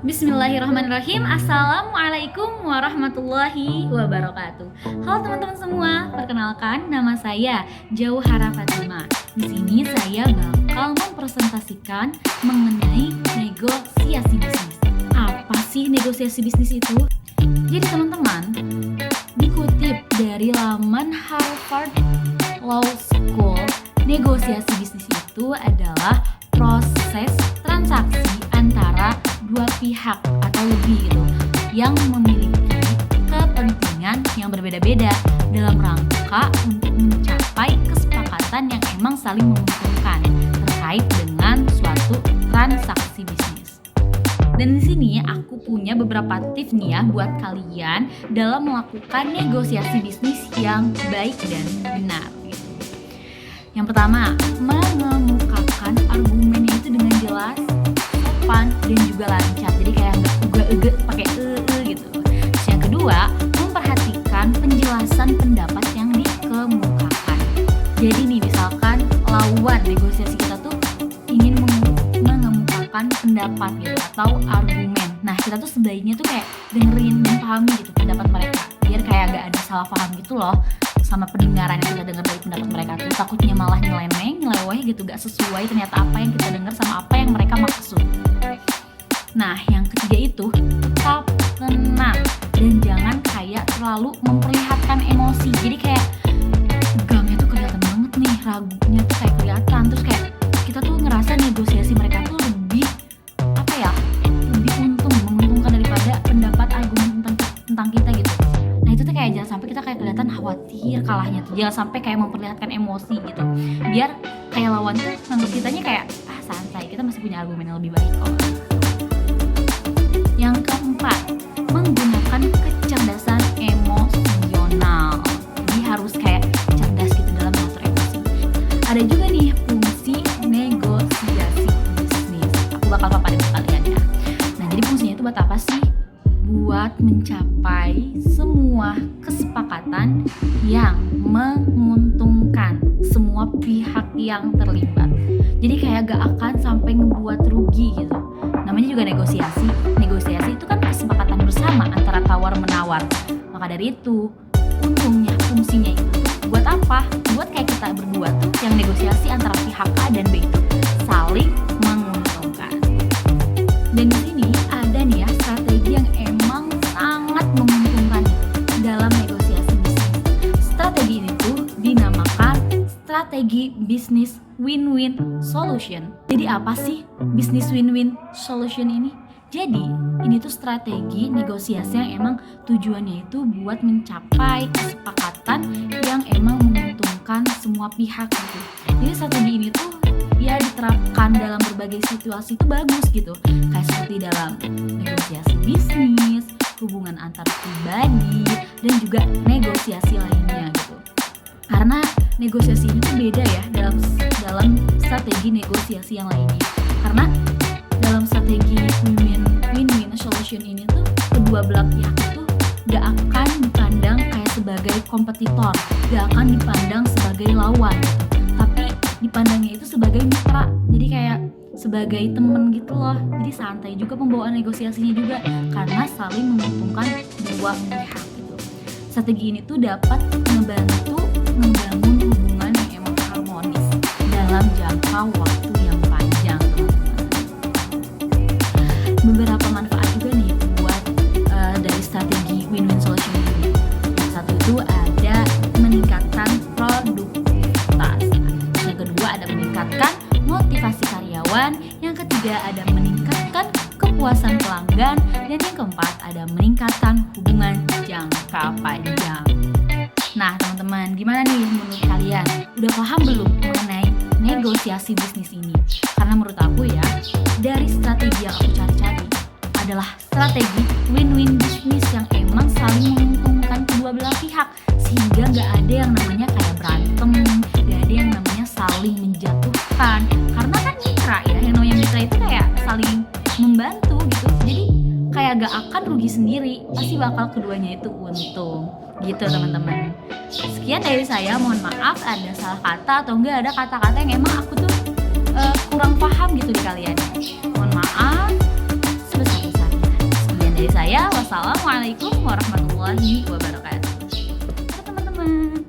Bismillahirrahmanirrahim. Assalamualaikum warahmatullahi wabarakatuh. Halo teman-teman semua, perkenalkan nama saya Jauhara Fatima. Di sini saya bakal mempresentasikan mengenai negosiasi bisnis. Apa sih negosiasi bisnis itu? Jadi teman-teman, dikutip dari laman Harvard Law School, negosiasi bisnis itu adalah proses transaksi antara dua pihak atau lebih gitu yang memiliki kepentingan yang berbeda-beda dalam rangka untuk mencapai kesepakatan yang emang saling menguntungkan terkait dengan suatu transaksi bisnis. Dan di sini aku punya beberapa tips nih ya buat kalian dalam melakukan negosiasi bisnis yang baik dan benar gitu. Yang pertama, mengemukakan argumennya itu dengan jelas, sopan, dan juga lancar. Jadi kayak nggak uga-uga pakai gitu. Terus yang kedua, memperhatikan penjelasan pendapat yang dikemukakan. Jadi nih misalkan lawan negosiasi kita tuh ingin mengemukakan pendapat gitu atau argumen. Nah kita tuh sebaiknya tuh kayak dengerin dan pahami gitu pendapat mereka, biar kayak gak ada salah paham gitu loh sama pendengaran yang kita dengar dari pendapat mereka tuh. Takutnya malah nyeleweh gitu, gak sesuai ternyata apa yang kita dengar sama apa yang mereka maksud. Nah yang ketiga itu tetap tenang dan jangan kayak terlalu memperlihatkan emosi. Jadi kayak tegangnya tuh kelihatan banget nih, ragunya tuh kayak kelihatan. Terus kayak kita tuh ngerasa negosiasi mereka tuh lebih lebih menguntungkan daripada pendapat argumen tentang kita gitu. Nah itu tuh kayak jangan sampai kita kayak kelihatan khawatir kalahnya tuh, jangan sampai kayak memperlihatkan emosi gitu, biar kayak lawan tuh menurut kitanya kayak santai, kita masih punya argumen yang lebih baik kok. Yang keempat, menggunakan kecerdasan emosional. Jadi harus kayak cerdas gitu dalam mengatur emosi. Ada juga nih fungsi negosiasi bisnis, aku bakal paparin ke kalian ya. Nah jadi fungsinya itu buat apa sih? Buat mencapai semua kesepakatan yang menguntungkan semua pihak yang terlibat. Jadi kayak gak akan sampai ngebuat rugi gitu. Namanya juga negosiasi. Negosiasi itu kan kesepakatan bersama antara tawar menawar. Maka dari itu, untungnya fungsinya itu buat apa? Buat kayak kita berdua tuh yang negosiasi antara pihak A dan B itu saling menguntungkan. Dan di sini ada nih ya strategi yang emang sangat menguntungkan dalam negosiasi bisnis. Strategi ini tuh dinamakan strategi bisnis win-win solution. Jadi apa sih bisnis win-win solution ini? Jadi ini tuh strategi negosiasi yang emang tujuannya itu buat mencapai kesepakatan yang emang menguntungkan semua pihak gitu. Jadi strategi ini tuh ya diterapkan dalam berbagai situasi itu bagus gitu, kayak seperti dalam negosiasi bisnis, hubungan antar pribadi, dan juga negosiasi lainnya gitu. Karena negosiasi ini tuh beda ya dalam strategi negosiasi yang lainnya. Karena dalam strategi win-win solution ini tuh kedua belah pihak itu gak akan dipandang kayak sebagai kompetitor, gak akan dipandang sebagai lawan, tapi dipandangnya itu sebagai mitra. Jadi kayak sebagai temen gitu loh. Jadi santai juga pembawaan negosiasinya juga karena saling menguntungkan dua pihak gitu. Strategi ini tuh dapat membantu membangun hubungan yang emang harmonis dalam jangka waktu yang panjang. Beberapa manfaat juga nih buat dari strategi win-win solution ini. Yang satu itu ada meningkatkan produktivitas. Yang kedua ada meningkatkan motivasi karyawan. Yang ketiga ada meningkatkan kepuasan pelanggan. Dan yang keempat ada meningkatkan hubungan jangka panjang. Nah teman-teman, gimana nih menurut kalian? Udah paham belum mengenai negosiasi bisnis ini? Karena menurut aku ya, dari strategi yang aku cari-cari adalah strategi win-win bisnis yang emang saling menguntungkan kedua belah pihak, sehingga gak ada yang namanya kayak berantem, gak ada yang namanya saling menjatuhkan. Karena kan mitra ya, yang namanya mitra itu kayak saling membantu gitu. Jadi kayak gak akan rugi sendiri, pasti bakal keduanya itu untung gitu teman-teman. Sekian dari saya, mohon maaf ada salah kata atau enggak ada kata-kata yang emang aku tuh kurang paham gitu di kalian. Mohon maaf sebesar-besarnya. Dari saya, wassalamualaikum warahmatullahi wabarakatuh. Teman-teman.